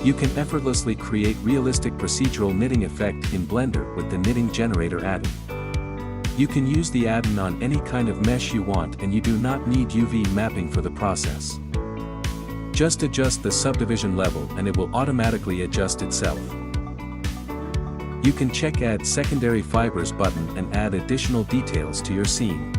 You can effortlessly create realistic procedural knitting effect in Blender with the Knitting Generator add-on. You can use the add-on on any kind of mesh you want, and you do not need UV mapping for the process. Just adjust the subdivision level and it will automatically adjust itself. You can check Add Secondary Fibers button and add additional details to your scene.